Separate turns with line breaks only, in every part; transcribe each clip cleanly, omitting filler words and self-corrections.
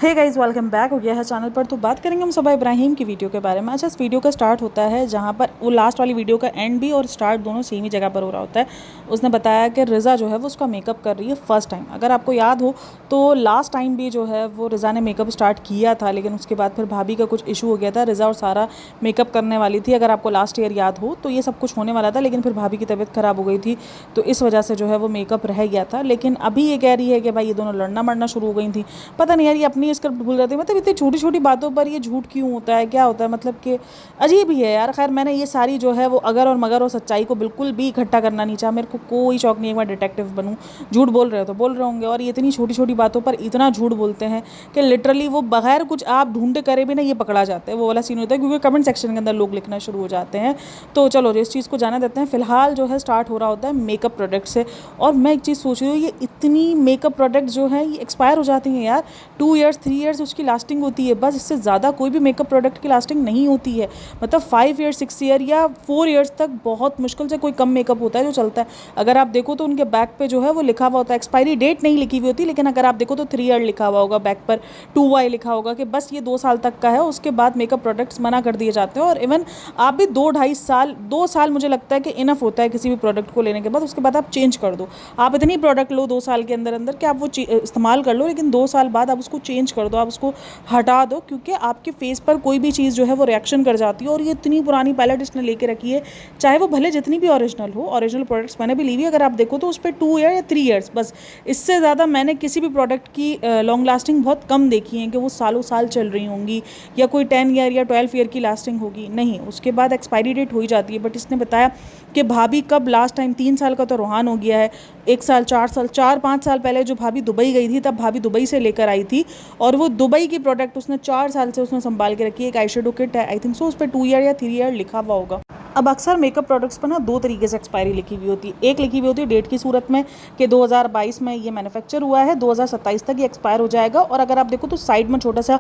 Hey guys, welcome back हो गया है चैनल पर। तो बात करेंगे हम सबा इब्राहिम की वीडियो के बारे में। अच्छा, इस वीडियो का स्टार्ट होता है जहाँ पर वो लास्ट वाली वीडियो का एंड भी और स्टार्ट दोनों सेम ही जगह पर हो रहा होता है। उसने बताया कि रिज़ा जो है वो उसका मेकअप कर रही है फर्स्ट टाइम। अगर आपको याद हो तो लास्ट टाइम भी जो है वो रिज़ा ने मेकअप स्टार्ट किया था, लेकिन उसके बाद फिर भाभी का कुछ इशू हो गया था। रिज़ा और सारा मेकअप करने वाली थी, अगर आपको लास्ट ईयर याद हो तो ये सब कुछ होने वाला था, लेकिन फिर भाभी की तबीयत ख़राब हो गई थी तो इस वजह से जो है वो मेकअप रह गया था। लेकिन अभी ये कह रही है कि भाई ये दोनों लड़ना मरना शुरू हो गई थी। पता नहीं यार, ये अपनी स्क्रिप्ट भूल जाती है। मतलब इतनी छोटी छोटी बातों पर ये झूठ क्यों होता है, क्या होता है, मतलब कि अजीब ही है यार। खैर, मैंने ये सारी जो है वो अगर और मगर और सच्चाई को बिल्कुल भी इकट्ठा करना नहीं चाहा। मेरे को कोई शौक नहीं है मैं डिटेक्टिव बनूं। झूठ बोल रहे हो तो बोल रहे होंगे, और ये इतनी छोटी छोटी बातों पर इतना झूठ बोलते हैं कि लिटरली वो बगैर कुछ आप ढूंढे करे भी ना ये पकड़ा जाते हैं। वो वाला सीन होता है, क्योंकि कमेंट सेक्शन के अंदर लोग लिखना शुरू हो जाते हैं। तो चलो इस चीज़ को जाने देते हैं। फिलहाल जो है स्टार्ट हो रहा होता है मेकअप प्रोडक्ट से। और मैं एक चीज़ सोच रही हूँ, ये इतनी मेकअप प्रोडक्ट जो है ये एक्सपायर हो जाती हैं यार। 2 ईयर्स 3 ईयर्स उसकी लास्टिंग होती है बस। इससे ज़्यादा कोई भी मेकअप प्रोडक्ट की लास्टिंग नहीं होती है। मतलब 5 ईयर 6 ईयर या 4 ईयर्स तक बहुत मुश्किल से कोई कम मेकअप होता है जो चलता है। अगर आप देखो तो उनके बैक पे जो है वो लिखा हुआ होता है, एक्सपायरी डेट नहीं लिखी हुई होती, लेकिन अगर आप देखो तो 3 ईयर लिखा हुआ होगा बैक पर, 2Y लिखा होगा कि बस ये 2 साल तक का है। उसके बाद मेकअप प्रोडक्ट्स मना कर दिए जाते हैं। और इवन आप भी 2 साल मुझे लगता है कि इनफ होता है किसी भी प्रोडक्ट को लेने के बाद। उसके बाद आप चेंज कर दो। आप इतनी प्रोडक्ट लो 2 साल के अंदर अंदर कि आप वो इस्तेमाल कर लो, लेकिन 2 साल बाद आप उसको चेंज कर दो, आप उसको हटा दो, क्योंकि आपके फेस पर कोई भी चीज़ जो है वो रिएक्शन कर जाती है। और ये इतनी पुरानी पैलेट इसने लेके रखी है, चाहे वो भले जितनी भी ओरिजिनल हो। ओरिजिनल प्रोडक्ट्स मैंने भी ली हुई, अगर आप देखो तो उस पर 2 ईयर या 3 ईयर्स बस। इससे ज़्यादा मैंने किसी भी प्रोडक्ट की लॉन्ग लास्टिंग बहुत कम देखी है कि वो सालों साल चल रही होंगी या कोई 10 ईयर या 12 ईयर की लास्टिंग होगी। नहीं, उसके बाद एक्सपायरी डेट हो ही जाती है। बट इसने बताया कि भाभी कब लास्ट टाइम 3 साल का तो रूहान हो गया है, 1 साल 4 साल 4-5 साल पहले जो भाभी दुबई गई थी तब भाभी दुबई से लेकर आई थी। और वो दुबई की प्रोडक्ट उसने 4 साल से उसने संभाल के रखी है। एक आई शेडो किट है, आई थिंक सो उस पर 2 ईयर या 3 ईयर लिखा हुआ होगा। अब अक्सर मेकअप प्रोडक्ट्स पर ना 2 तरीके से एक्सपायरी लिखी हुई होती है। एक लिखी हुई होती है डेट की सूरत में कि 2022 में ये मैन्युफैक्चर हुआ है, 2027 तक ये एक्सपायर हो जाएगा। और अगर आप देखो तो साइड में छोटा सा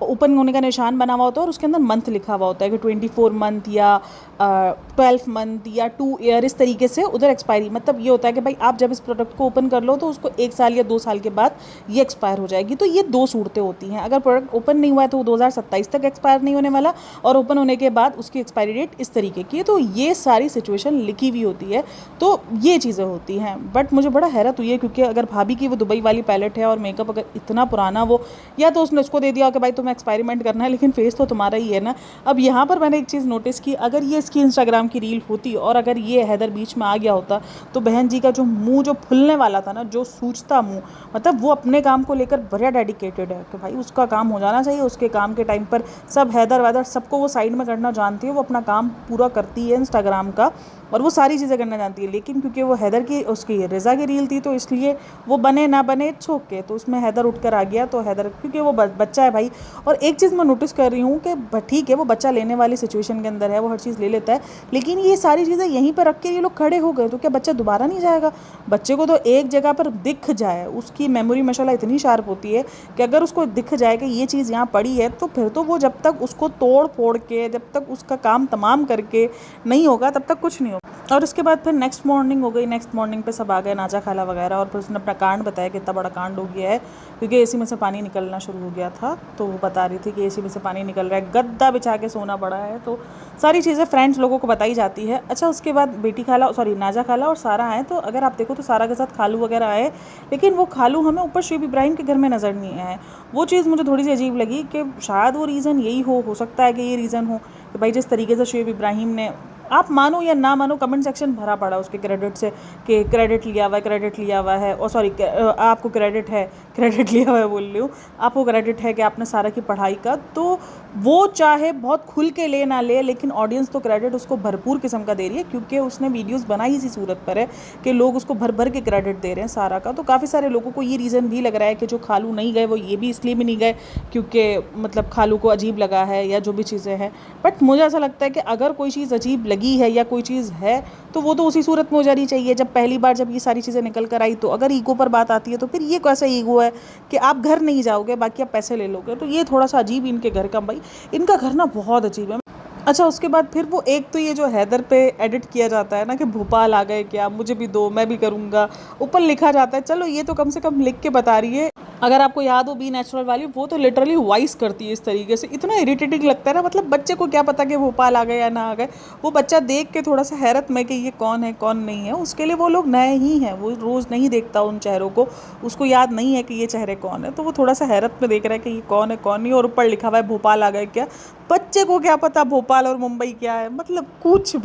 ओपन होने का निशान बना हुआ होता है और उसके अंदर मंथ लिखा हुआ होता है कि 24 मंथ या 12 मंथ या 2 ईयर, इस तरीके से उधर एक्सपायरी। मतलब ये होता है कि भाई आप जब इस प्रोडक्ट को ओपन कर लो तो उसको 1 साल या 2 साल के बाद ये एक्सपायर हो जाएगी। तो ये 2 सूरतें होती हैं। अगर प्रोडक्ट ओपन नहीं हुआ है तो 2027 तक एक्सपायर नहीं होने वाला, और ओपन होने के बाद उसकी एक्सपायरी डेट इस तरीके की है। तो ये सारी सिचुएशन लिखी हुई होती है, तो ये चीज़ें होती हैं। बट मुझे बड़ा हैरत हुई है, क्योंकि अगर भाभी की वो दुबई वाली पैलेट है और मेकअप अगर इतना पुराना, वो या तो उसने उसको दे दिया कि भाई तुम्हें एक्सपेरिमेंट करना है, लेकिन फेस तो तुम्हारा ही है ना। अब यहाँ पर मैंने एक चीज़ नोटिस की, अगर ये इसकी इंस्टाग्राम की रील होती और अगर ये हैदर बीच में आ गया होता तो बहन जी का जो मुंह जो फुलने वाला था ना, जो सूजता मुंह, मतलब वो अपने काम को लेकर बड़ा डेडिकेटेड है कि भाई उसका काम हो जाना चाहिए। उसके काम के टाइम पर सब हैदर वैदर सबको वो साइड में करना जानती है, वो अपना काम पूरा करती है इंस्टाग्राम का, और वो सारी चीज़ें करना जानती है। लेकिन क्योंकि वो हैदर की उसकी रिज़ा की रील थी तो इसलिए वो बने ना बने छोक के, तो उसमें हैदर उठकर आ गया। तो हैदर क्योंकि वो बच्चा है भाई। और एक चीज़ मैं नोटिस कर रही हूँ कि ठीक है वो बच्चा लेने वाली सिचुएशन के अंदर है, वो हर चीज़ ले लेता है, लेकिन ये सारी चीज़ें यहीं पर रख के ये लोग खड़े हो गए तो क्या बच्चा दोबारा नहीं जाएगा? बच्चे को तो एक जगह पर दिख जाए, उसकी मेमोरी माशाल्लाह इतनी शार्प होती है कि अगर उसको दिख जाए कि ये चीज़ यहाँ पड़ी है तो फिर तो वो जब तक उसको तोड़ फोड़ के, जब तक उसका काम तमाम करके नहीं होगा तब तक कुछ नहीं होगा। और उसके बाद फिर नेक्स्ट मॉर्निंग हो गई। नेक्स्ट मॉर्निंग पे सब आ गए, नाजा खाला वगैरह, और फिर उसने अपना कांड बताया कि इतना बड़ा कांड हो गया है क्योंकि एसी में से पानी निकलना शुरू हो गया था। तो वो बता रही थी कि एसी में से पानी निकल रहा है, गद्दा बिछा के सोना पड़ा है। तो सारी चीज़ें फ्रेंड्स लोगों को बताई जाती है। अच्छा, उसके बाद बेटी खाला, सॉरी नाजा खाला और सारा आए। तो अगर आप देखो तो सारा के साथ खालू वगैरह आए, लेकिन वो खालू हमें ऊपर शुएब इब्राहिम के घर में नज़र नहीं आए। वो चीज़ मुझे थोड़ी सी अजीब लगी कि शायद वो रीज़न यही हो सकता है कि ये रीज़न हो कि भाई जिस तरीके से शुएब इब्राहिम ने, आप मानो या ना मानो, कमेंट सेक्शन भरा पड़ा उसके क्रेडिट से कि क्रेडिट लिया हुआ है और सॉरी आपको क्रेडिट है, क्रेडिट लिया हुआ है बोल रही हूँ, आपको क्रेडिट है कि आपने सारा की पढ़ाई का। तो वो चाहे बहुत खुल के ले ना ले, लेकिन ऑडियंस तो क्रेडिट उसको भरपूर किस्म का दे रही है, क्योंकि उसने वीडियोस बनाई इसी सूरत पर है कि लोग उसको भर भर के क्रेडिट दे रहे हैं सारा का। तो काफ़ी सारे लोगों को ये रीज़न भी लग रहा है कि जो खालू नहीं गए वो ये भी इसलिए भी नहीं गए क्योंकि मतलब खालू को अजीब लगा है या जो भी चीज़ें हैं। बट मुझे ऐसा लगता है कि अगर कोई चीज़ अजीब लगी है या कोई चीज़ है तो वो तो उसी सूरत में हो जानी चाहिए जब पहली बार जब ये सारी चीज़ें निकल कर आई। तो अगर ईगो पर बात आती है तो फिर ये कैसा ईगो है कि आप घर नहीं जाओगे बाकी आप पैसे ले लोगे? तो ये थोड़ा सा अजीब इनके घर का, भाई इनका घर ना बहुत अजीब है। अच्छा, उसके बाद फिर वो एक तो ये जो हैदर पे एडिट किया जाता है ना कि भोपाल आ गए क्या, मुझे भी दो, मैं भी करूँगा, ऊपर लिखा जाता है। चलो ये तो कम से कम लिख के बता रही है। अगर आपको याद हो बी नेचुरल वाली, वो तो लिटरली वॉइस करती है इस तरीके से, इतना इरिटेटिंग लगता है ना। मतलब बच्चे को क्या पता कि भोपाल आ गए या ना आ गए, वो बच्चा देख के थोड़ा सा हैरत में कि ये कौन है कौन नहीं है, उसके लिए वो लोग नए ही हैं, वो रोज़ नहीं देखता उन चेहरों को, उसको याद नहीं है कि ये चेहरे कौन है, तो वो थोड़ा सा हैरत में देख रहा है कि ये कौन है कौन नहीं, और ऊपर लिखा हुआ है भोपाल आ गए क्या। बच्चे को क्या पता भोपाल और मुंबई क्या है, मतलब कुछ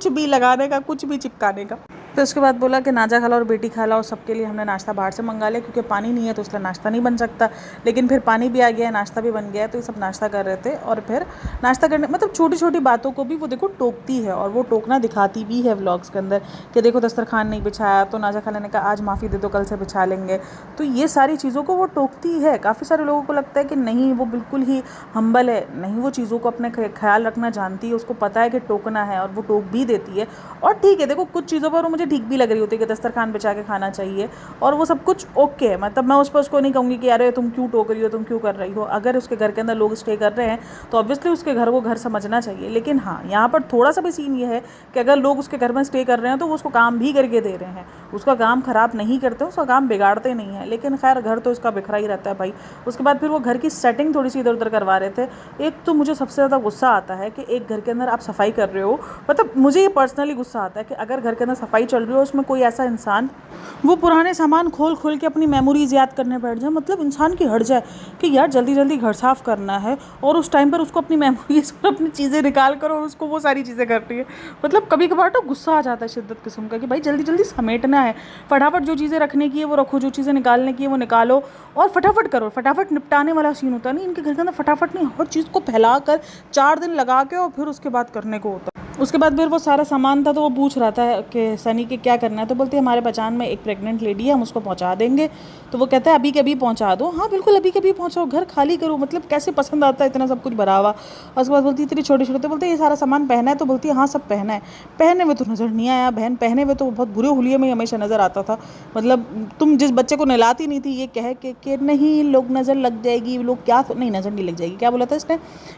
भी लगाने का, कुछ भी चिपकाने का। फिर उसके बाद बोला कि नाजा खाला और बेटी खाला और सबके लिए हमने नाश्ता बाहर से मंगा लिया, क्योंकि पानी नहीं है तो इसलिए नाश्ता नहीं बन सकता। लेकिन फिर पानी भी आ गया है, नाश्ता भी बन गया है, तो ये सब नाश्ता कर रहे थे। और फिर नाश्ता करने मतलब छोटी छोटी बातों को भी वो देखो टोकती है, और वो टोकना दिखाती भी है व्लॉग्स के अंदर कि देखो दस्तरखान नहीं बिछाया, तो नाजा खाला ने कहा आज माफ़ी दे दो, कल से बिछा लेंगे। तो ये सारी चीज़ों को वो टोकती है। काफ़ी सारे लोगों को लगता है कि नहीं वो बिल्कुल ही हम्बल है, नहीं वो चीज़ों को अपने ख्याल रखना जानती है, उसको पता है कि टोकना है, और वो टोक भी देती है। और ठीक है, देखो कुछ चीज़ों पर वो मुझे ठीक भी लग रही होती है कि दस्तरखान बिछा के खाना चाहिए, और वो सब कुछ ओके है। मतलब मैं उस पर उसको नहीं कहूँगी कि यार तुम क्यों टोक रही हो, तुम क्यों कर रही हो। अगर उसके घर के अंदर लोग स्टे कर रहे हैं तो ऑब्वियसली उसके घर को घर समझना चाहिए। लेकिन हाँ, यहाँ पर थोड़ा सा भी सीन ये है कि अगर लोग उसके घर में स्टे कर रहे हैं तो वो उसको काम भी करके दे रहे हैं, उसका काम ख़राब नहीं करते, उसका काम बिगाड़ते नहीं है। लेकिन खैर घर तो उसका बिखरा ही रहता है भाई। उसके बाद फिर वो घर की सेटिंग थोड़ी सी इधर उधर करवा रहे थे। एक तो मुझे सबसे ज़्यादा गुस्सा आता है कि एक घर के अंदर आप सफाई कर रहे हो, मतलब मुझे ये पर्सनली गुस्सा आता है कि अगर घर के अंदर सफाई चल रही हो, उसमें कोई ऐसा इंसान वो पुराने सामान खोल खोल के अपनी मेमोरीज याद करने बैठ जाए। मतलब इंसान की हट जाए कि यार जल्दी जल्दी घर साफ़ करना है, और उस टाइम पर उसको अपनी मेमोरीज और अपनी चीज़ें निकाल कर और उसको वो सारी चीज़ें करती है। मतलब कभी कभार तो गुस्सा आ जाता है शिद्दत किस्म का कि भाई जल्दी जल्दी समेटना है, फटाफट जो चीज़ें रखने की है वो रखो, जो चीज़ें निकालने की है वो निकालो, और फटाफट करो, फटाफट निपटाने वाला सीन होता है। नहीं, इनके घर के अंदर फटाफट नहीं, हर चीज़ को फैला कर 4 दिन लगा के और फिर उसके बाद करने को होता है। उसके बाद फिर वो सारा सामान था, तो वो पूछ रहा था कि सनी के क्या करना है, तो बोलती है हमारे पहचान में एक प्रेग्नेंट लेडी है, हम उसको पहुंचा देंगे। तो वो कहता है अभी कभी पहुंचा दो। हाँ बिल्कुल अभी कभी पहुंचाओ, घर खाली करो। मतलब कैसे पसंद आता है इतना सब कुछ भरा हुआ। और उसके बाद बोलती है इतनी छोटे छोटे, तो बोलते ये सारा सामान पहना है, तो बोलती है हाँ सब पहना है। पहने हुए तो नज़र नहीं आया बहन, पहने हुए तो बहुत बुरे हुलिये में हमेशा नज़र आता था। मतलब तुम जिस बच्चे को नहलाती नहीं थी ये कह के नहीं लोग नज़र लग जाएगी, लोग क्या नहीं नज़र नहीं लग जाएगी, क्या बोला था इसने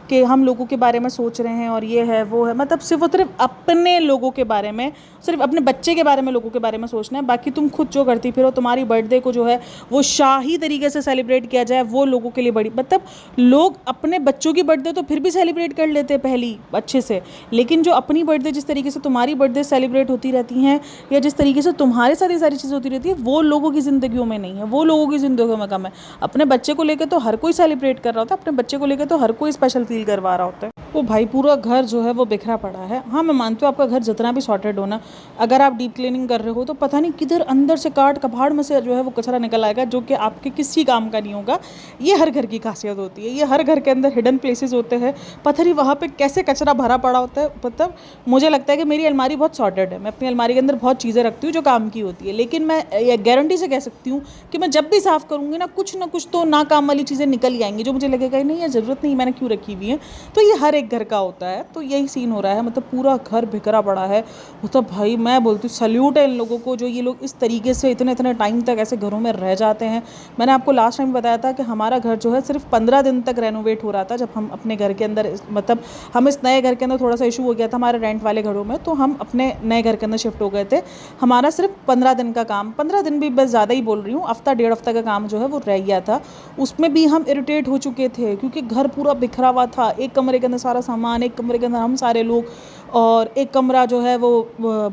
कि हम लोगों के बारे में सोच रहे हैं और ये है वो है। मतलब सिर्फ और सिर्फ अपने लोगों के बारे में, सिर्फ अपने बच्चे के बारे में, लोगों के बारे में सोचना है। बाकी तुम खुद जो करती फिर तुम्हारी बर्थडे को जो है वो शाही तरीके से सेलिब्रेट किया जाए, वो लोगों के लिए बड़ी मतलब लोग अपने बच्चों की बर्थडे तो फिर भी सेलिब्रेट कर लेते हैं पहली अच्छे से, लेकिन जो अपनी बर्थडे जिस तरीके से तुम्हारी बर्थडे सेलिब्रेट होती रहती हैं या जिस तरीके से तुम्हारे साथ ये सारी चीज़ें होती रहती है, वो लोगों की ज़िंदगियों में नहीं है, वो लोगों की ज़िंदगियों में कम है। अपने बच्चे को लेकर तो हर कोई सेलिब्रेट कर रहा होता है, अपने बच्चे को लेकर तो हर कोई स्पेशल फील करवा रहा होता है। वो भाई पूरा घर जो है वो बिखरा पड़ा है। हाँ मैं मानती हूँ आपका घर जितना भी सॉर्टेड हो ना, अगर आप डीप क्लीनिंग कर रहे हो तो पता नहीं किधर अंदर से काट कबाड़ में से जो है वो कचरा निकल आएगा जो कि आपके किसी काम का नहीं होगा। ये हर घर की खासियत होती है, ये हर घर के अंदर हिडन प्लेसेस होते हैं, पता नहीं वहाँ पे कैसे कचरा भरा पड़ा होता है। मतलब मुझे लगता है कि मेरी अलमारी बहुत सॉर्टेड है, मैं अपनी अलमारी के अंदर बहुत चीज़ें रखती हूँ जो काम की होती है, लेकिन मैं ये गारंटी से कह सकती हूँ कि मैं जब भी साफ़ करूँगी ना कुछ तो ना काम वाली चीज़ें निकल ही आएंगी, जो मुझे लगेगा नहीं ये ज़रूरत नहीं मैंने क्यों रखी हुई है। तो ये हर एक घर का होता है, तो यही सीन हो रहा है। मतलब पूरा घर बिखरा पड़ा है। मतलब भाई मैं बोलती हूँ सल्यूट है इन लोगों को जो ये लोग इस तरीके से इतने इतने टाइम तक ऐसे घरों में रह जाते हैं। मैंने आपको लास्ट टाइम बताया था कि हमारा घर जो है सिर्फ 15 दिन तक रेनोवेट हो रहा था, जब हम अपने घर के अंदर मतलब हम इस नए घर के अंदर थोड़ा सा इशू हो गया था हमारे रेंट वाले घरों में, तो हम अपने नए घर के अंदर शिफ्ट हो गए थे। हमारा सिर्फ 15 दिन का काम, 15 दिन भी बस ज़्यादा ही बोल रही हूँ, हफ्ता डेढ़ हफ्ता का काम जो है वो रह गया था। उसमें भी हम इरिटेट हो चुके थे क्योंकि घर पूरा बिखरा हुआ था, एक कमरे के अंदर सारा सामान, एक कमरे के अंदर हम सारे लोग, और एक कमरा जो है वो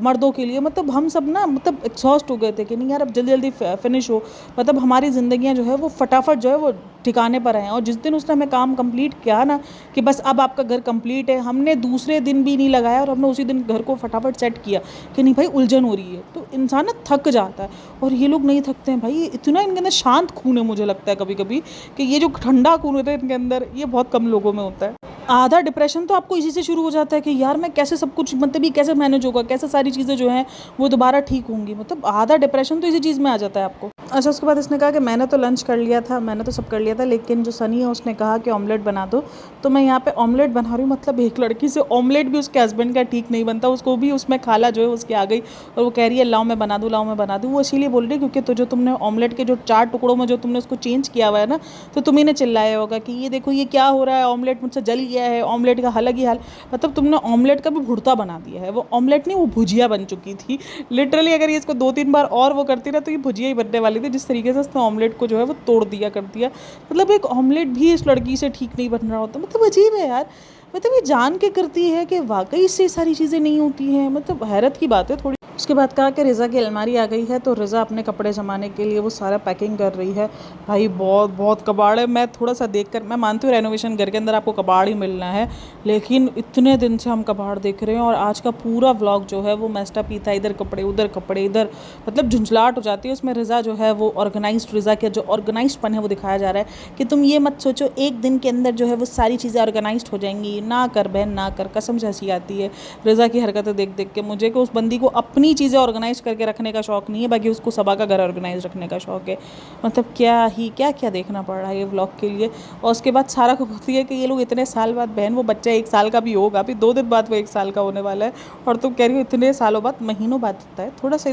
मर्दों के लिए। मतलब हम सब ना मतलब एग्जॉस्ट हो गए थे कि नहीं यार अब जल्दी जल्दी फिनिश हो, मतलब हमारी ज़िंदगियां जो है वो फटाफट जो है वो ठिकाने पर हैं। और जिस दिन उसने हमें काम कंप्लीट किया ना कि बस अब आपका घर कंप्लीट है, हमने दूसरे दिन भी नहीं लगाया और हमने उसी दिन घर को फटाफट सेट किया कि नहीं भाई उलझन हो रही है, तो इंसान ना थक जाता है। और ये लोग नहीं थकते हैं भाई, इतना इनके अंदर शांत खून है। मुझे लगता है कभी कभी कि ये जो ठंडा खून होता है इनके अंदर ये बहुत कम लोगों में होता है। आधा डिप्रेशन तो आपको इसी से शुरू हो जाता है कि यार मैं कैसे सब कुछ मतलब ये कैसे मैनेज होगा, कैसे सारी चीज़ें जो हैं वो दोबारा ठीक होंगी। मतलब आधा डिप्रेशन तो इसी चीज़ में आ जाता है आपको। अच्छा उसके बाद इसने कहा कि मैंने तो लंच कर लिया था, मैंने तो सब कर लिया था, लेकिन जो सनी है उसने कहा कि ऑमलेट बना दो, तो मैं यहाँ पे ऑमलेट बना रही हूँ। मतलब एक लड़की से ऑमलेट भी उसके हस्बैंड का ठीक नहीं बनता, उसको भी उसमें खाला जो है उसकी आ गई और वो कह रही है लाओ मैं बना दूँ, लाओ मैं बना दूँ। वो इसीलिए बोल रही है क्योंकि तो जो तुमने ऑमलेट के जो 4 टुकड़ों में जो तुमने उसको चेंज किया हुआ है ना, तो तुम्ही ने चिल्लाया होगा कि ये देखो ये क्या हो रहा है, ऑमलेट मुझसे जल गया है, ऑमलेट का अलग ही हाल। मतलब तुमने ऑमलेट का भी भुर्ता बना दिया है, वो ऑमलेट नहीं वो भुजिया बन चुकी थी लिटरली। अगर ये इसको 2-3 बार और वो करती ना तो ये भुजिया ही बनने वाली थी। थी जिस तरीके से उसने ऑमलेट को जो है वो तोड़ दिया कर दिया। मतलब एक ऑमलेट भी इस लड़की से ठीक नहीं बन रहा होता। मतलब अजीब है यार, मतलब ये जान के करती है कि वाकई इससे सारी चीज़ें नहीं होती हैं। मतलब हैरत की बात है थोड़ी। उसके बाद कहा कि रिज़ा की अलमारी आ गई है, तो रिज़ा अपने कपड़े जमाने के लिए वो सारा पैकिंग कर रही है। भाई बहुत बहुत कबाड़ है। मैं थोड़ा सा देखकर, मैं मानती हूँ रेनोवेशन घर के अंदर आपको कबाड़ ही मिलना है, लेकिन इतने दिन से हम कबाड़ देख रहे हैं और आज का पूरा व्लॉग जो है वो मेस्ड अप ही था। इधर कपड़े इधर, मतलब झुंझलाहट हो जाती है उसमें। रिज़ा जो है वो ऑर्गेनाइज्ड, रिज़ा के जो ऑर्गेनाइज्डपन है वो दिखाया जा रहा है कि तुम ये मत सोचो एक दिन के अंदर जो है वो सारी चीज़ें ऑर्गेनाइज्ड हो जाएंगी। ना कर बहन ना कर, कसम से हंसी आती है रिज़ा की हरकतें देख देख के मुझे, कि उस बंदी को अपनी चीज़ें ऑर्गेनाइज करके रखने का शौक नहीं है, बाकी उसको सबा का घर ऑर्गेनाइज रखने का शौक है। मतलब क्या क्या देखना पड़ रहा है ये व्लॉग के लिए। और उसके बाद सारा को बोलती है कि ये लोग इतने साल बाद, बहन वो बच्चा 1 साल का भी होगा, अभी 2 दिन बाद वो 1 साल का होने वाला है, और तुम कह रही हो इतने सालों बाद, महीनों बाद होता है। थोड़ा सा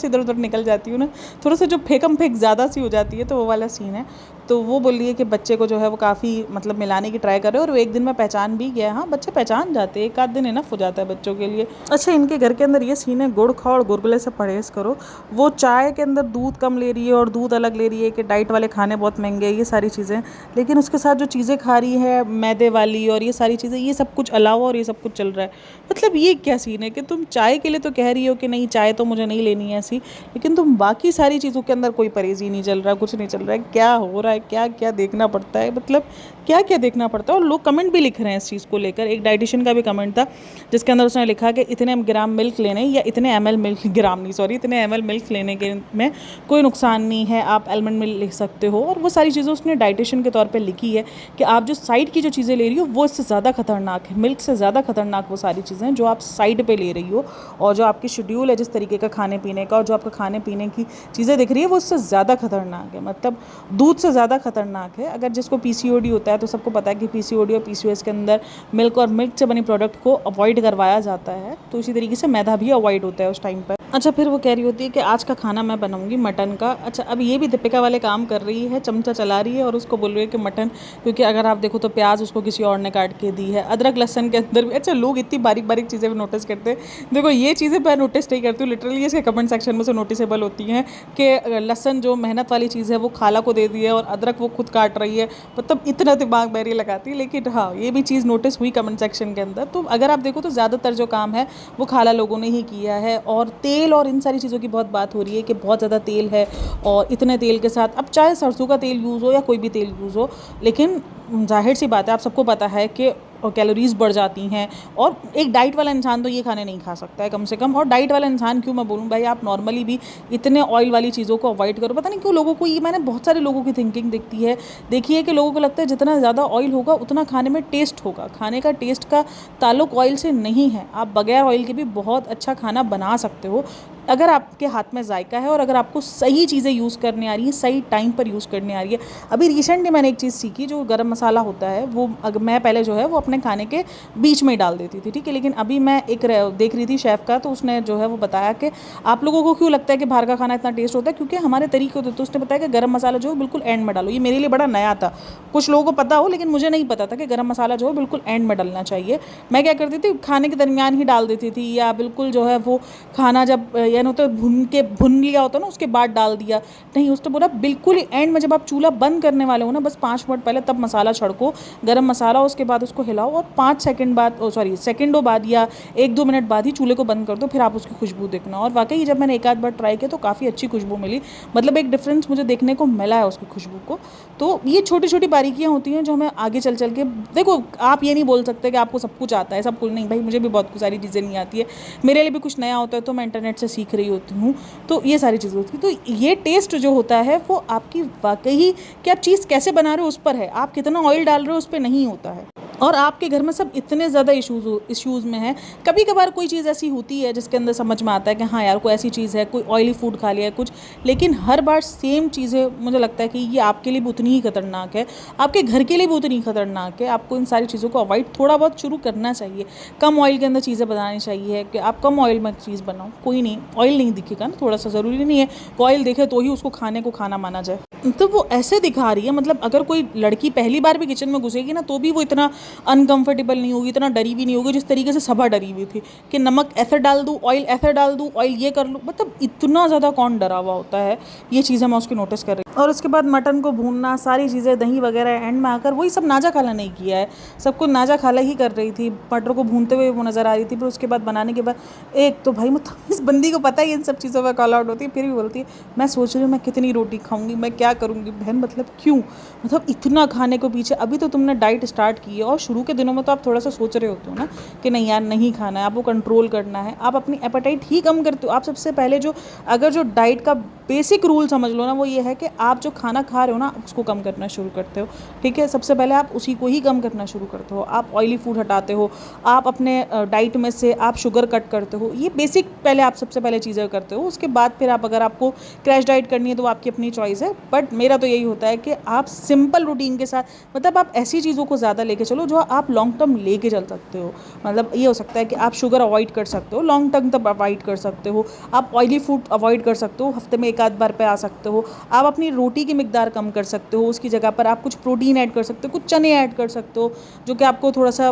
इधर उधर निकल जाती हूँ ना, थोड़ा सा जो फेंकम फेंक ज़्यादा सी हो जाती है, तो वो वाला सीन है। तो वो बोल रही है कि बच्चे को जो है वो काफ़ी मतलब मिलाने की ट्राई कर रहे हो, और वो एक दिन में पहचान भी गया। हाँ, बच्चे पहचान जाते हैं, 1 आध दिन इनफ हो जाता है बच्चों के लिए। अच्छा, इनके घर के अंदर ये सीन है, गुड़ खाओ और गुलगुले से परहेज़ करो। वो चाय के अंदर दूध कम ले रही है और दूध अलग ले रही है कि डाइट वाले खाने बहुत महंगे हैं, ये सारी चीज़ें, लेकिन उसके साथ जो चीज़ें खा रही है मैदे वाली और ये सारी चीज़ें, ये सब कुछ अलावा और ये सब कुछ चल रहा है। मतलब ये क्या सीन है कि तुम चाय के लिए तो कह रही हो कि नहीं चाय तो मुझे नहीं लेनी है ऐसी, लेकिन तुम बाकी सारी चीज़ों के अंदर कोई परहेज़ ही नहीं चल रहा, कुछ नहीं चल रहा है। क्या हो रहा है, क्या क्या देखना पड़ता है, मतलब क्या क्या देखना पड़ता है। और लोग कमेंट भी लिख रहे हैं इस चीज़ को लेकर। एक डाइटिशियन का भी कमेंट था जिसके अंदर उसने लिखा कि इतने ग्राम मिल्क लेने, या इतने ml मिल्क, ग्राम नहीं सॉरी, इतने ml मिल्क लेने के में कोई नुकसान नहीं है, आप आलमंड मिल्क लिख सकते हो। और वो सारी चीज़ें उसने डाइटिशियन के तौर पे लिखी है कि आप जो साइड की जो चीज़ें ले रही हो वो इससे ज़्यादा खतरनाक है, मिल्क से ज़्यादा खतरनाक वो सारी चीज़ें जो आप साइड पे ले रही हो, और जो आपकी शेड्यूल है जिस तरीके का खाने पीने का, और जो आपका खाने पीने की चीज़ें दिख रही है वो उससे ज़्यादा खतरनाक है। मतलब दूध से ज़्यादा खतरनाक है। अगर जिसको PCOD होता है तो सबको पता है कि PCOD और PCOS के अंदर मिल्क और मिल्क से बनी प्रोडक्ट को अवॉइड करवाया जाता है, तो इसी तरीके से मैदा भी अवॉइड होता है उस टाइम पर। अच्छा, फिर वो कह रही होती है कि आज का खाना मैं बनाऊंगी मटन का। अच्छा, अब ये भी दीपिका वाले काम कर रही है, चमचा चला रही है और उसको बोल रही है कि मटन, क्योंकि अगर आप देखो तो प्याज उसको किसी और ने काट के दी है, अदरक लहसन के अंदर भी। अच्छा, लोग इतनी बारीक बारीक चीज़ें भी नोटिस करते हैं। देखो ये चीज़ें मैं नोटिस नहीं करती हूँ, लिटरली इसके कमेंट सेक्शन में से नोटिसेबल होती हैं कि लहसन जो मेहनत वाली चीज़ है वो खाला को दे दी है, और अदरक वो खुद काट रही है। मतलब इतना दिमाग मैं नहीं लगाती, लेकिन हाँ ये भी चीज़ नोटिस हुई कमेंट सेक्शन के अंदर। तो अगर आप देखो तो ज़्यादातर जो काम है वो खाला लोगों ने ही किया है। और तेल और इन सारी चीज़ों की बहुत बात हो रही है कि बहुत ज़्यादा तेल है, और इतने तेल के साथ, अब चाहे सरसों का तेल यूज़ हो या कोई भी तेल यूज़ हो, लेकिन जाहिर सी बात है, आप सबको पता है कि कैलोरीज बढ़ जाती हैं। और एक डाइट वाला इंसान तो ये खाने नहीं खा सकता है कम से कम। और डाइट वाला इंसान क्यों मैं बोलूँ भाई, आप नॉर्मली भी इतने ऑयल वाली चीज़ों को अवॉइड करो। पता नहीं क्यों लोगों को, ये मैंने बहुत सारे लोगों की थिंकिंग दिखती है, देखिए कि लोगों को लगता है जितना ज़्यादा ऑयल होगा उतना खाने में टेस्ट होगा। खाने का टेस्ट का ताल्लुक ऑयल से नहीं है, आप बगैर ऑयल के भी बहुत अच्छा खाना बना सकते हो अगर आपके हाथ में जायका है, और अगर आपको सही चीज़ें यूज़ करने आ रही हैं, सही टाइम पर यूज़ करने आ रही है। अभी रिसेंटली मैंने एक चीज़ सीखी, जो गरम मसाला होता है वो अगर मैं पहले जो है वो अपने खाने के बीच में ही डाल देती थी, ठीक है, लेकिन अभी मैं एक देख रही थी शेफ़ का, तो उसने जो है वो बताया कि आप लोगों को क्यों लगता है कि बाहर का खाना इतना टेस्ट होता है, क्योंकि हमारे तरीके होते। तो उसने बताया कि गरम मसाला जो है बिल्कुल एंड में डालो। ये मेरे लिए बड़ा नया था, कुछ लोगों को पता हो, लेकिन मुझे नहीं पता था कि गरम मसाला जो है बिल्कुल एंड में डालना चाहिए। मैं क्या करती थी, खाने के दरमियान ही डाल देती थी, या बिल्कुल जो है वो खाना जब यानी तो भुन लिया होता ना उसके बाद डाल दिया। नहीं, उसने बोला बिल्कुल ही एंड में, जब आप चूल्हा बंद करने वाले हो ना, बस 5 मिनट पहले तब मसाला छिड़को, गरम मसाला, उसके बाद उसको हिलाओ, और 5 सेकंड बाद, सेकंडों बाद या 1-2 मिनट बाद ही चूल्हे को बंद कर दो, फिर आप उसकी खुशबू देखना। और वाकई जब मैंने एक आध बार ट्राई किया तो काफ़ी अच्छी खुशबू मिली, मतलब एक डिफरेंस मुझे देखने को मिला है उसकी खुशबू को। तो ये छोटी छोटी बारीकियाँ होती हैं जो हमें आगे चल के, देखो आप ये नहीं बोल सकते कि आपको सब कुछ आता है, सब कुछ नहीं भाई, मुझे भी बहुत सारी चीज़ें नहीं आती है, मेरे लिए भी कुछ नया होता है तो मैं इंटरनेट से सीख रही होती हूँ। तो ये सारी चीज़ें होती हैं। तो ये टेस्ट जो होता है वो आपकी वाकई कि आप चीज़ कैसे बना रहे हो उस पर है, आप कितना ऑयल डाल रहे हो उस पर नहीं होता है। और आपके घर में सब इतने ज़्यादा इश्यूज़ में है, कभी कभार कोई चीज़ ऐसी होती है जिसके अंदर समझ में आता है कि हाँ यार कोई ऐसी चीज़ है, कोई ऑयली फूड खा लिया है कुछ, लेकिन हर बार सेम चीज़ें, मुझे लगता है कि ये आपके लिए भी उतनी ही खतरनाक है, आपके घर के लिए भी उतनी ही खतरनाक है। आपको इन सारी चीज़ों को अवॉइड थोड़ा बहुत शुरू करना चाहिए, कम ऑयल के अंदर चीज़ें बनानी चाहिए, कि आप कम ऑयल में चीज़ बनाओ। कोई नहीं, ऑयल नहीं दिखेगा ना, थोड़ा सा, ज़रूरी नहीं है ऑयल देखे तो ही उसको खाने को खाना माना जाए। तो वो ऐसे दिखा रही है, मतलब अगर कोई लड़की पहली बार भी किचन में घुसेगी ना तो भी वो इतना अनकंफर्टेबल नहीं होगी, इतना डरी भी नहीं होगी जिस तरीके से सबा डरी हुई थी कि नमक ऐसे डाल दूँ, ऑयल ऐसे डाल दूँ, ऑयल ये कर लूँ। मतलब इतना ज़्यादा कौन डरा हुआ होता है, ये चीज़ें मैं उसकी नोटिस कर रही हूँ। और उसके बाद मटन को भूनना, सारी चीज़ें, दही वगैरह, एंड में आकर वही सब नाजा खाला नहीं किया है, सब कुछ नाजा खाला ही कर रही थी। मटर को भूनते हुए वो नज़र आ रही थी, फिर उसके बाद बनाने के बाद एक तो भाई मतलब इस बंदी को पता ही इन सब चीज़ों पर कॉल आउट होती है, फिर भी बोलती है मैं सोच रही हूँ मैं कितनी रोटी खाऊंगी, मैं क्या करूँगी। बहन मतलब क्यों, मतलब इतना खाने को पीछे, अभी तो तुमने डाइट स्टार्ट की है और शुरू के दिनों में तो आप थोड़ा सा सोच रहे होते हो ना कि नहीं यार नहीं खाना है, आपको कंट्रोल करना है, आप अपनी एपेटाइट ही कम करते हो। आप सबसे पहले जो अगर जो डाइट का बेसिक रूल समझ लो ना, वो ये है कि आप जो खाना खा रहे हो ना उसको कम करना शुरू करते हो, ठीक है। सबसे पहले आप उसी को ही कम करना शुरू करते हो, आप ऑयली फूड हटाते हो, आप अपने डाइट में से आप शुगर कट करते हो, ये बेसिक पहले आप सबसे पहले चीज़ें करते हो। उसके बाद फिर आप अगर आपको क्रैश डाइट करनी है तो आपकी अपनी चॉइस है, बट मेरा तो यही होता है कि आप सिंपल रूटीन के साथ, मतलब आप ऐसी चीज़ों को ज़्यादा लेके चलो जो आप लॉन्ग टर्म लेके चल सकते हो। मतलब ये हो सकता है कि आप शुगर अवॉइड कर सकते हो, लॉन्ग टर्म तक अवॉइड कर सकते हो, आप ऑयली फूड अवॉइड कर सकते हो, हफ्ते में एक आध बार पे आ सकते हो, आप अपनी रोटी की मिकदार कम कर सकते हो, उसकी जगह पर आप कुछ प्रोटीन ऐड कर सकते हो, कुछ चने ऐड कर सकते हो जो कि आपको थोड़ा सा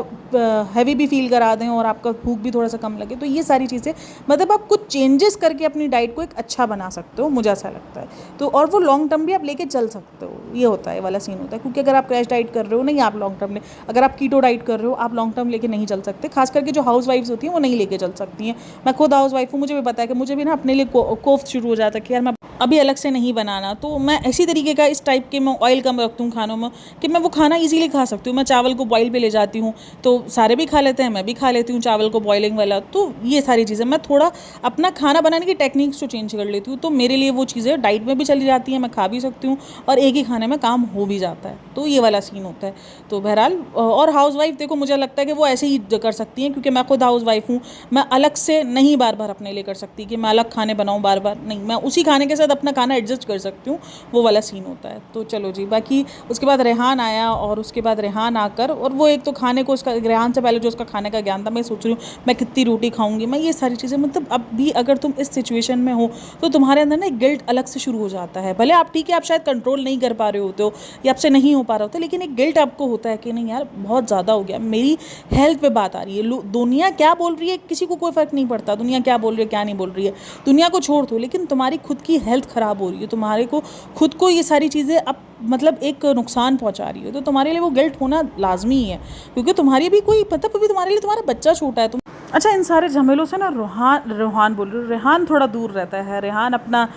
हैवी भी फील करा दें और आपका भूख भी थोड़ा सा कम लगे। तो ये सारी चीज़ें मतलब आप कुछ चेंजेस करके अपनी डाइट को एक अच्छा बना सकते हो, मुझे ऐसा लगता है। तो और वो लॉन्ग टर्म भी आप लेके चल सकते हो, ये होता है, वाला सीन होता है। क्योंकि अगर आप क्रैश डाइट कर रहे हो, नहीं आप लॉन्ग टर्म ले, अगर आप कीटो डाइट कर रहे हो आप लॉन्ग टर्म लेके नहीं चल सकते। खास करके जो हाउस वाइफ्स होती हैं वो नहीं लेके चल सकती हैं। मैं खुद हाउस वाइफ हूँ, मुझे भी पता है कि मुझे भी ना अपने लिए कोफ्त शुरू हो जाता है कि यार मैं अभी अलग से नहीं बनाना, तो मैं इसी तरीके का इस टाइप के मैं ऑयल कम रखती हूँ खानों में कि मैं वो खाना इजीली खा सकती हूँ। मैं चावल को बॉईल पे ले जाती हूँ तो सारे भी खा लेते हैं, मैं भी खा लेती हूँ चावल को बॉइलिंग वाला। तो ये सारी चीज़ें मैं थोड़ा अपना खाना बनाने की टेक्निक्स को चेंज कर लेती हूँ, तो मेरे लिए वो चीज़ें डाइट में भी चली जाती हैं, मैं खा भी सकती हूँ और एक ही खाने में काम हो भी जाता है। तो ये वाला सीन होता है। तो बहरहाल और हाउस वाइफ देखो मुझे लगता है कि वो ऐसे ही कर सकती हैं, क्योंकि मैं खुद हाउस वाइफ हूँ, मैं अलग से नहीं बार बार अपने लिए कर सकती कि मैं अलग खाने बनाऊँ बार बार, नहीं, मैं उसी खाने के साथ अपना खाना एडजस्ट कर सकती हूँ, वो वाला सीन होता है। तो चलो जी, बाकी उसके बाद रेहान आया और उसके बाद रेहान आकर, और वो एक तो खाने को, उसका रेहान से पहले जो उसका खाने का ज्ञान था, मैं सोच रही हूँ मैं कितनी रोटी खाऊंगी, मैं ये सारी चीज़ें, मतलब अब भी अगर तुम इस सिचुएशन में हो तो तुम्हारे अंदर ना एक गिल्ट अलग से शुरू हो जाता है। भले आप ठीक है, आप शायद कंट्रोल नहीं कर पा रहे होते हो या आपसे नहीं हो पा रहा होता, लेकिन एक गिल्ट आपको होता है कि नहीं यार बहुत ज़्यादा हो गया, मेरी हेल्थ पे बात आ रही है, दुनिया क्या बोल रही है किसी को कोई फ़र्क नहीं पड़ता, दुनिया क्या बोल रही है क्या नहीं बोल रही है, दुनिया को छोड़ दो, लेकिन तुम्हारी खुद की हेल्थ ख़राब हो रही है, तुम्हारे को खुद को ये सारी चीज़ें अब मतलब एक नुकसान पहुंचा रही है, तो तुम्हारे लिए वो गिल्ट होना लाजमी है, क्योंकि तुम्हारी भी कोई पता, भी तुम्हारे लिए तुम्हारा बच्चा छोटा है। तुम अच्छा, इन सारे झमेलों से ना रेहान बोल रही हूँ, रेहान थोड़ा दूर रहता है। रेहान अपना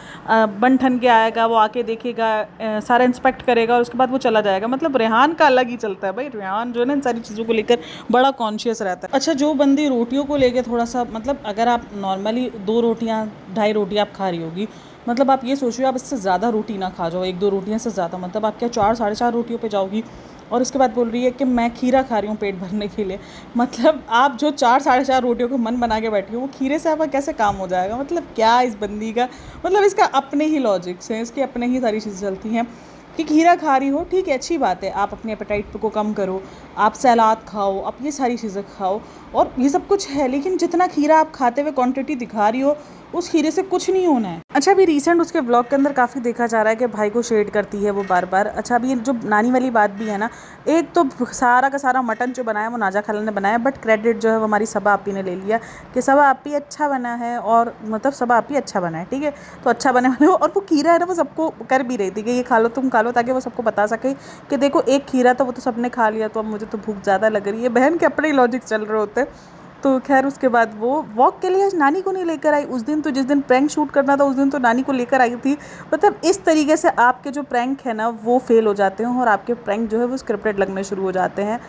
बन ठन के आएगा, वो आके देखेगा, सारा इंस्पेक्ट करेगा और उसके बाद वो चला जाएगा। मतलब रेहान का अलग ही चलता है भाई, रेहान जो है ना इन सारी चीज़ों को लेकर बड़ा कॉन्शियस रहता है। अच्छा, जो बंदी रोटियों को लेकर थोड़ा सा, मतलब अगर आप नॉर्मली 2 रोटियाँ 2.5 रोटी आप खा रही होगी, मतलब आप ये सोचिए आप इससे ज़्यादा रोटी ना खा जाओ, 1-2 रोटियाँ से ज़्यादा, मतलब आप क्या 4 साढ़े 4 रोटियों पे जाओगी, और उसके बाद बोल रही है कि मैं खीरा खा रही हूँ पेट भरने के लिए। मतलब आप जो 4 साढ़े 4 रोटियों को मन बना के बैठी हो, वो खीरे से आपका कैसे काम हो जाएगा। मतलब क्या इस बंदी का, मतलब इसका अपने ही लॉजिक्स हैं, इसकी अपने ही सारी चीज़ें चलती हैं कि खीरा खा रही हो, ठीक है अच्छी बात है, आप अपने एपेटाइट को कम करो, आप सलाद खाओ, आप ये सारी चीज़ें खाओ, और ये सब कुछ है, लेकिन जितना खीरा आप खाते हुए क्वांटिटी दिखा रही हो उस खीरे से कुछ नहीं होना है। अच्छा, अभी रिसेंट उसके ब्लॉग के अंदर काफ़ी देखा जा रहा है कि भाई को शेड करती है वो बार बार। अच्छा, अभी ये जो नानी वाली बात भी है ना, एक तो सारा का सारा मटन जो बनाया वो नाजा खाला ने बनाया, बट क्रेडिट जो है वो हमारी सबा आपी ने ले लिया कि सबा आपी अच्छा बना है, और मतलब सबा आपी अच्छा बना है, ठीक है, तो अच्छा बने वाले हो। और वो खीरा है ना, वो सबको कर भी रही थी कि ये खा लो तुम खा लो, ताकि वो सबको बता सके कि देखो एक खीरा तो वो तो सबने खा लिया, तो अब मुझे तो भूख ज़्यादा लग रही है। बहन के अपने लॉजिक चल रहे होते। तो खैर उसके बाद वो वॉक के लिए नानी को नहीं लेकर आई उस दिन, तो जिस दिन प्रैंक शूट करना था उस दिन तो नानी को लेकर आई थी। मतलब इस तरीके से आपके जो प्रैंक है ना वो फेल हो जाते हैं, और आपके प्रैंक जो है वो स्क्रिप्टेड लगने शुरू हो जाते हैं।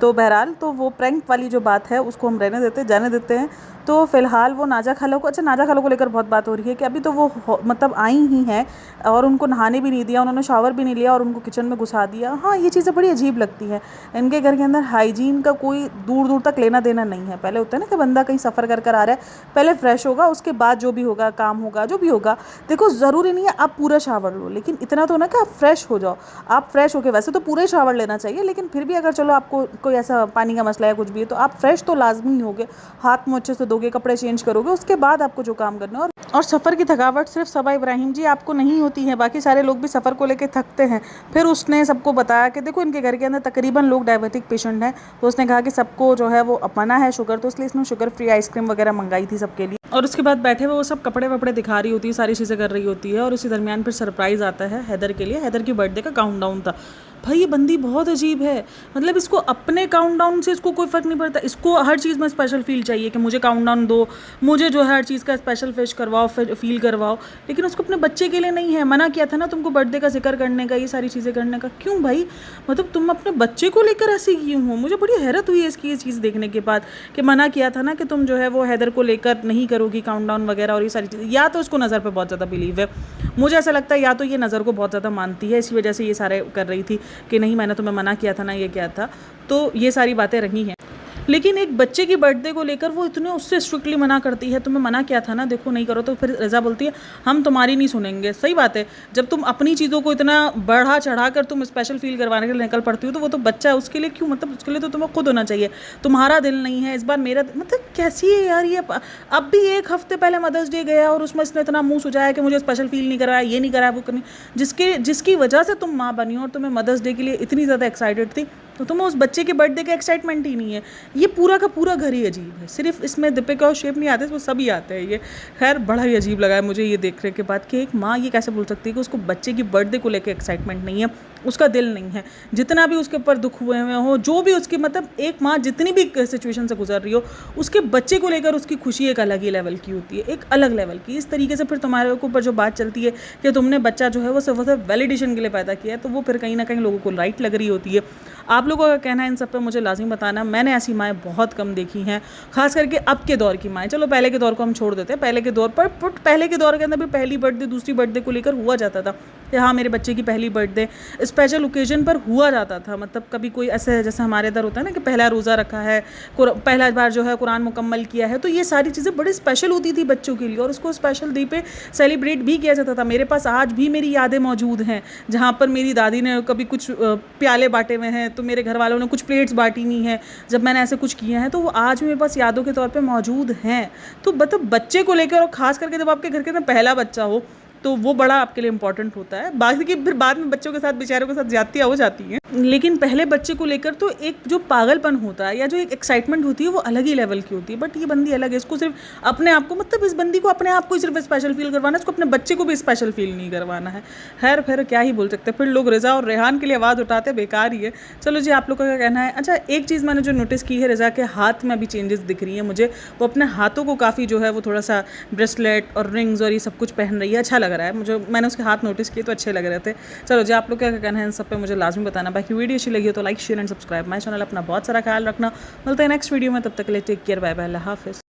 तो बहरहाल, तो वो प्रैंक वाली जो बात है उसको हम रहने देते, जाने देते हैं। तो फ़िलहाल वो नाजा खाला को, अच्छा नाजा खाला को लेकर बहुत बात हो रही है कि अभी तो वो मतलब आई ही हैं और उनको नहाने भी नहीं दिया, उन्होंने शावर भी नहीं लिया और उनको किचन में घुसा दिया। हाँ, ये चीज़ें बड़ी अजीब लगती हैं। इनके घर के अंदर हाइजीन का कोई दूर दूर तक लेना देना नहीं है। पहले होता है ना कि बंदा कहीं सफ़र कर कर आ रहा है, पहले फ्रेश होगा, उसके बाद जो भी होगा काम होगा जो भी होगा। देखो ज़रूरी नहीं है आप पूरा शावर लो, लेकिन इतना तो ना कि आप फ्रेश हो जाओ। आप फ्रेश होके, वैसे तो पूरे शावर लेना चाहिए, लेकिन फिर भी अगर चलो आपको कोई ऐसा पानी का मसला है कुछ भी है, तो आप फ्रेश तो लाजमी होगे, हाथ मुँह अच्छे से धोगे, कपड़े चेंज करोगे, उसके बाद आपको जो काम करना है। और सफ़र की थकावट सिर्फ सबा इब्राहिम जी आपको नहीं होती है, बाकी सारे लोग भी सफ़र को लेकर थकते हैं। फिर उसने सबको बताया कि देखो इनके घर के अंदर तकरीबन लोग डायबिटिक पेशेंट हैं, तो उसने कहा कि सबको जो है वो अपना है शुगर, तो इसलिए इसने शुगर फ्री आइसक्रीम वगैरह मंगाई थी सबके लिए। और उसके बाद बैठे हुए वो सब कपड़े वपड़े दिखा रही होती है, सारी चीज़ें कर रही होती है। और उसी दरमियान फिर सरप्राइज़ आता है हैदर के लिए। हैदर की बर्थडे का काउंटडाउन था। भाई ये बंदी बहुत अजीब है, मतलब इसको अपने काउंटडाउन से इसको कोई फ़र्क नहीं पड़ता, इसको हर चीज़ में स्पेशल फील चाहिए कि मुझे काउंटडाउन दो, मुझे जो है हर चीज़ का स्पेशल फिश करवाओ, फील करवाओ। लेकिन उसको अपने बच्चे के लिए नहीं है। मना किया था ना तुमको बर्थडे का जिक्र करने का, ये सारी चीज़ें करने का। क्यों भाई, मतलब तुम अपने बच्चे को लेकर ऐसे क्यों हो? मुझे बड़ी हैरत हुई है इसकी ये चीज़ देखने के बाद कि मना किया था ना कि तुम जो है वो हैदर को लेकर नहीं करोगी काउंटडाउन वगैरह और ये सारी चीज़ें। या तो उसको नज़र पे बहुत ज़्यादा बिलीव है, मुझे ऐसा लगता है, या तो ये नज़र को बहुत ज़्यादा मानती है, इसी वजह से ये सारे कर रही थी कि नहीं मैंने तुम्हें मना किया था ना, ये क्या था। तो ये सारी बातें रही हैं। लेकिन एक बच्चे की बर्थडे को लेकर वो इतने उससे स्ट्रिक्टली मना करती है, तुम्हें मना किया था ना, देखो नहीं करो। तो फिर रज़ा बोलती है हम तुम्हारी नहीं सुनेंगे। सही बात है, जब तुम अपनी चीज़ों को इतना बढ़ा चढ़ा कर तुम स्पेशल फील करवाने के लिए निकल पड़ती हो, तो वो तो बच्चा है, उसके लिए क्यों, मतलब उसके लिए तो तुम्हें खुद होना चाहिए। तुम्हारा दिल नहीं है, इस बार मेरा, मतलब कैसी है यार ये। अब भी 1 हफ्ते पहले मदर्स डे गया और उसमें इसने इतना मुँह सुझाया कि मुझे स्पेशल फील नहीं कराया, ये नहीं कराया, वो करनी, जिसकी वजह से तुम माँ बनी हो और तुम्हें मदर्स डे के लिए इतनी ज़्यादा एक्साइटेड थी, तो तुम्हें उस बच्चे के बर्थडे का एक्साइटमेंट ही नहीं है। ये पूरा का पूरा घर ही अजीब है, सिर्फ इसमें दीपिका और शेफ नहीं आते, इसमें सभी आते हैं। ये खैर बड़ा ही अजीब लगा है मुझे ये देखने के बाद कि एक माँ ये कैसे बोल सकती है कि उसको बच्चे की बर्थडे को लेकर एक्साइटमेंट नहीं है, उसका दिल नहीं है। जितना भी उसके ऊपर दुख हुए हुए हो, जो भी उसकी, मतलब एक माँ जितनी भी सिचुएशन से गुजर रही हो, उसके बच्चे को लेकर उसकी खुशी एक अलग ही लेवल की होती है, एक अलग लेवल की। इस तरीके से फिर तुम्हारे ऊपर जो बात चलती है कि तुमने बच्चा जो है वो सिर्फ वैलिडेशन के लिए पैदा किया है, तो वो फिर कहीं ना कहीं लोगों को राइट लग रही होती है। आप लोगों का कहना है इन सब पे मुझे लाजिम बताना। मैंने ऐसी माएँ बहुत कम देखी हैं, खास करके अब के दौर की माएँ। चलो पहले के दौर को हम छोड़ देते हैं, पहले के दौर पर पहले के दौर के अंदर भी पहली बर्थडे दूसरी बर्थडे को लेकर हुआ जाता था कि हाँ मेरे बच्चे की पहली बर्थडे स्पेशल ओकेजन पर हुआ जाता था। मतलब कभी कोई ऐसे जैसे हमारे इधर होता है ना कि पहला रोज़ा रखा है, पहला बार जो है कुरान मुकम्मल किया है, तो ये सारी चीज़ें बड़ी स्पेशल होती थी बच्चों के लिए और उसको स्पेशल डे पे सेलिब्रेट भी किया जाता था। मेरे पास आज भी मेरी यादें मौजूद हैं जहाँ पर मेरी दादी ने कभी कुछ प्याले बांटे हुए हैं, तो मेरे घर वालों ने कुछ प्लेट्स बांटी नहीं है जब मैंने ऐसे कुछ किया है, तो वो आज भी मेरे पास यादों के तौर पे मौजूद हैं। तो मतलब बच्चे को लेकर, और ख़ास करके जब आपके घर के अंदर पहला बच्चा हो, तो वो बड़ा आपके लिए इंपॉर्टेंट होता है। बाकी की फिर बाद में बच्चों के साथ, बेचारों के साथ ज्यादतियाँ हो जाती हैं, लेकिन पहले बच्चे को लेकर तो एक जो पागलपन होता है या जो एक एक्साइटमेंट होती है वो अलग ही लेवल की होती है। बट ये बंदी अलग है, इसको सिर्फ अपने आप को, मतलब इस बंदी को अपने आप को ही सिर्फ स्पेशल फील करवाना है, इसको अपने बच्चे को भी स्पेशल फील नहीं करवाना है। खैर फिर क्या ही बोल सकते हैं, फिर लोग रज़ा और रेहान के लिए आवाज़ उठाते, बेकार ही है। चलो जी, आप लोगों का कहना है। अच्छा, एक चीज़ मैंने जो नोटिस की है, रज़ा के हाथ में अभी चेंजेस दिख रही है मुझे। वो अपने हाथों को काफ़ी जो है वो थोड़ा सा ब्रेसलेट और रिंग्स और ये सब कुछ पहन रही है, अच्छा लग रहा है मुझे। मैंने उसके हाथ नोटिस किए तो अच्छे लग रहे थे। चलो जी, आप लोग क्या कहना है इन सब पे मुझे लाजमी बताना। बाकी वीडियो अच्छी लगी हो तो like share and subscribe my channel. अपना बहुत सारा ख्याल रखना, मिलते हैं नेक्स्ट वीडियो में, तब तक के लिए टेक केयर, बाय बाय, अल्लाह हाफिज़।